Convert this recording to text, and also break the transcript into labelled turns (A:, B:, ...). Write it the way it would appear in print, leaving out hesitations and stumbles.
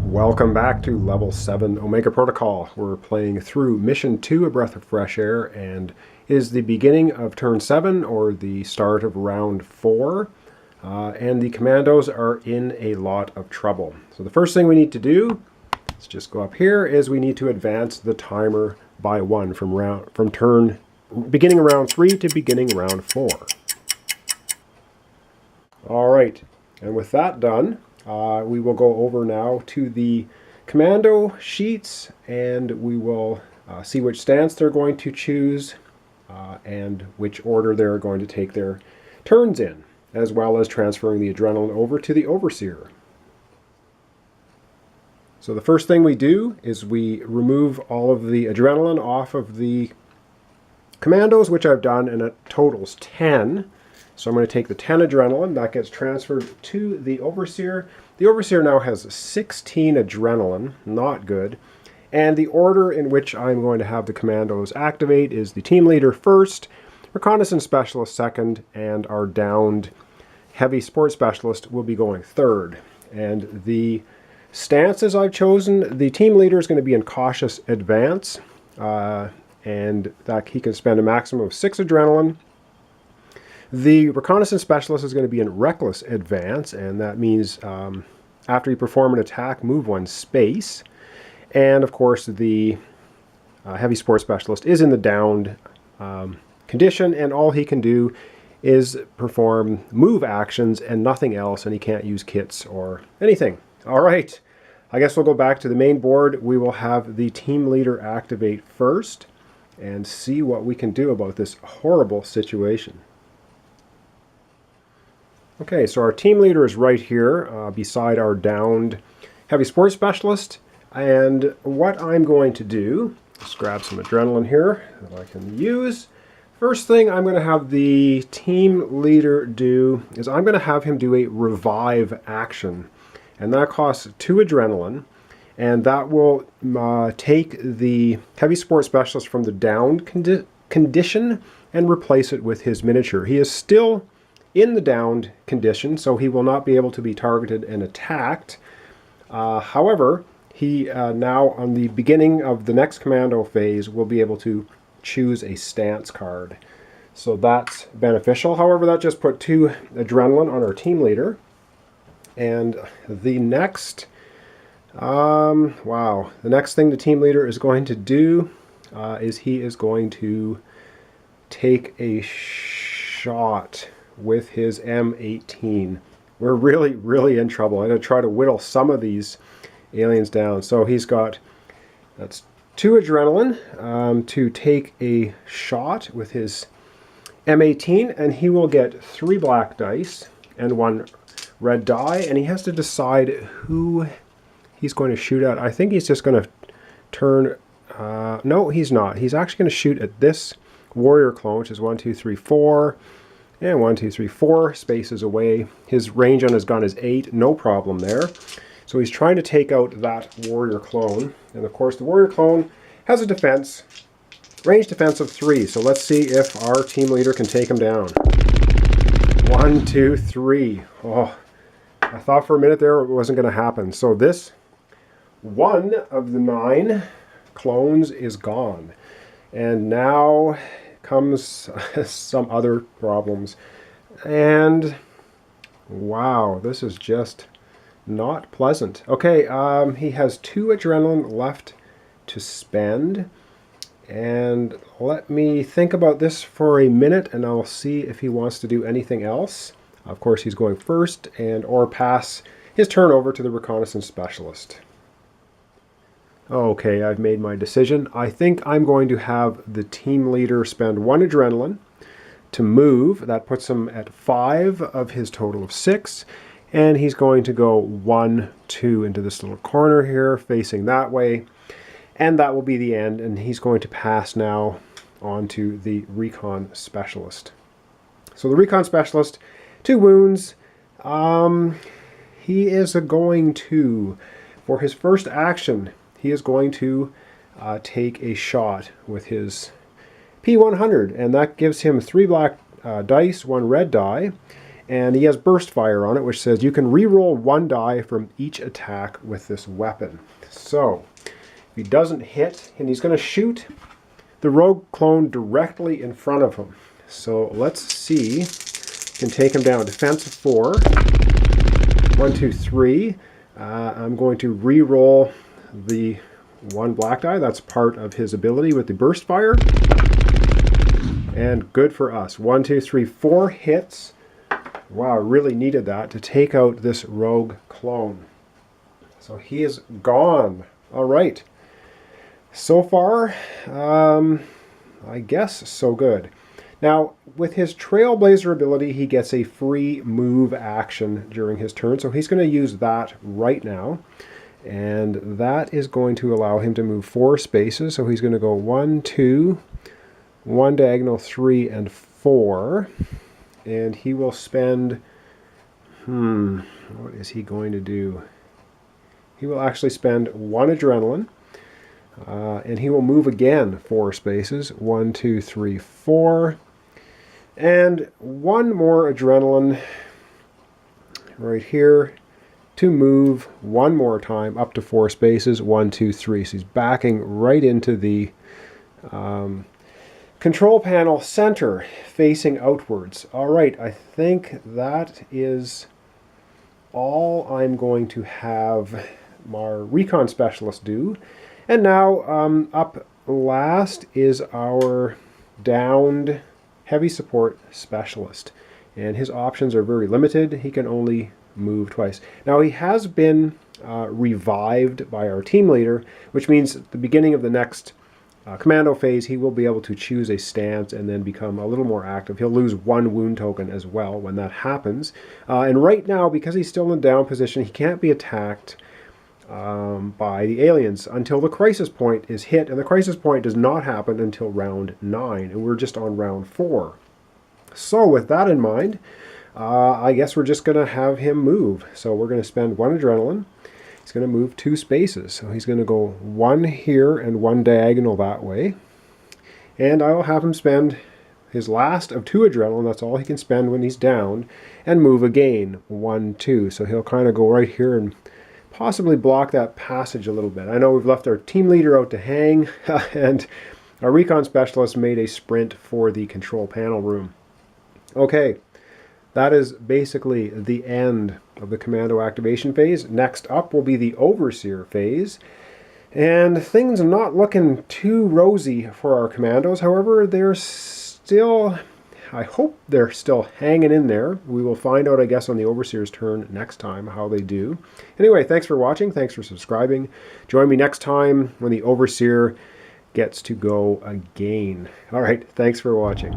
A: Welcome back to Level 7 Omega Protocol. We're playing through Mission 2, A Breath of Fresh Air, and is the beginning of Turn 7, or the start of Round 4. And the commandos are in a lot of trouble. So the first thing we need to do, let's just go up here, is we need to advance the timer by 1 from beginning of Round 3 to beginning Round 4. Alright, and with that done, we will go over now to the commando sheets, and we will see which stance they're going to choose and which order they're going to take their turns in, as well as transferring the adrenaline over to the overseer. So the first thing we do is we remove all of the adrenaline off of the commandos, which I've done, and it totals 10. So I'm going to take the 10 adrenaline, that gets transferred to the overseer. The overseer now has 16 adrenaline, not good. And the order in which I'm going to have the commandos activate is the team leader first, reconnaissance specialist second, and our downed heavy support specialist will be going third. And the stances I've chosen, the team leader is going to be in cautious advance, and that he can spend a maximum of 6 adrenaline. The reconnaissance specialist is going to be in reckless advance, and that means after you perform an attack, move 1 space. And of course, the heavy support specialist is in the downed condition, and all he can do is perform move actions and nothing else, and he can't use kits or anything. All right, I guess we'll go back to the main board. We will have the team leader activate first and see what we can do about this horrible situation. Okay, so our team leader is right here beside our downed heavy support specialist. And what I'm going to do, let's grab some adrenaline here that I can use. First thing I'm going to have the team leader do is I'm going to have him do a revive action. And that costs 2 adrenaline. And that will take the heavy support specialist from the downed condition and replace it with his miniature. He is still in the downed condition, so he will not be able to be targeted and attacked. However, he now, on the beginning of the next commando phase, will be able to choose a stance card. So that's beneficial. However, that just put 2 adrenaline on our team leader. And the next, the next thing the team leader is going to do is he is going to take a shot with his M18. We're really in trouble. I'm going to try to whittle some of these aliens down. So he's got, that's 2 adrenaline to take a shot with his M18, and he will get 3 black dice and 1 red die, and he has to decide who he's going to shoot at. I think he's just going to turn, no, he's not. He's actually going to shoot at this warrior clone, which is 1, 2, 3, 4. And 1, 2, 3, 4 spaces away. His range on his gun is 8, no problem there. So he's trying to take out that warrior clone. And of course the warrior clone has a defense, range defense of 3. So let's see if our team leader can take him down. 1, 2, 3. Oh, I thought for a minute there it wasn't going to happen. So this 1 of the 9 clones is gone. And now comes some other problems, and wow, this is just not pleasant. Okay, he has 2 adrenaline left to spend, and let me think about this for a minute, and I'll see if he wants to do anything else. Of course, he's going first, and or pass his turn over to the reconnaissance specialist. Okay, I've made my decision. I think I'm going to have the team leader spend 1 adrenaline to move. That puts him at 5 of his total of 6. And he's going to go 1, 2 into this little corner here, facing that way. And that will be the end. And he's going to pass now on to the recon specialist. So the recon specialist, 2 wounds. He is going to, for his first action, he is going to take a shot with his P100, and that gives him 3 black dice, 1 red die, And he has burst fire on it, which says you can re-roll 1 die from each attack with this weapon. So, if he doesn't hit, and he's going to shoot the rogue clone directly in front of him. So let's see. Can take him down. Defense 4. 1, 2, 3. I'm going to re-roll the 1 black die. That's part of his ability with the burst fire. And good for us. 1, 2, 3, 4 hits. Wow, I really needed that to take out this rogue clone. So he is gone. All right. So far, I guess so good. Now, with his Trailblazer ability, he gets a free move action during his turn, so he's going to use that right now. And that is going to allow him to move 4 spaces, so he's going to go 1, 2, 1 diagonal, 3, and 4. And he will spend, what is he going to do? He will actually spend 1 adrenaline. And he will move again 4 spaces. 1, 2, 3, 4. And 1 more adrenaline right here to move 1 more time up to 4 spaces. 1, 2, 3. So he's backing right into the control panel center, facing outwards. All right, I think that is all I'm going to have our recon specialist do. And now, up last is our downed heavy support specialist. And his options are very limited. He can only move twice. Now, he has been revived by our team leader, which means at the beginning of the next commando phase, he will be able to choose a stance and then become a little more active. He'll lose 1 wound token as well when that happens. And right now, because he's still in down position, he can't be attacked by the aliens until the crisis point is hit, and the crisis point does not happen until round 9, and we're just on round 4. So with that in mind, I guess we're just going to have him move. So we're going to spend 1 adrenaline. He's going to move 2 spaces, so he's going to go 1 here and 1 diagonal that way, and I will have him spend his last of 2 adrenaline. That's all he can spend when he's down, and move again 1, 2. So he'll kind of go right here and possibly block that passage a little bit. I know we've left our team leader out to hang, and our recon specialist made a sprint for the control panel room. Okay, that is basically the end of the commando activation phase. Next up will be the overseer phase, and things are not looking too rosy for our commandos. However, they're still, I hope they're still hanging in there. We will find out, I guess, on the Overseer's turn next time how they do. Anyway, thanks for watching. Thanks for subscribing. Join me next time when the Overseer gets to go again. All right, thanks for watching.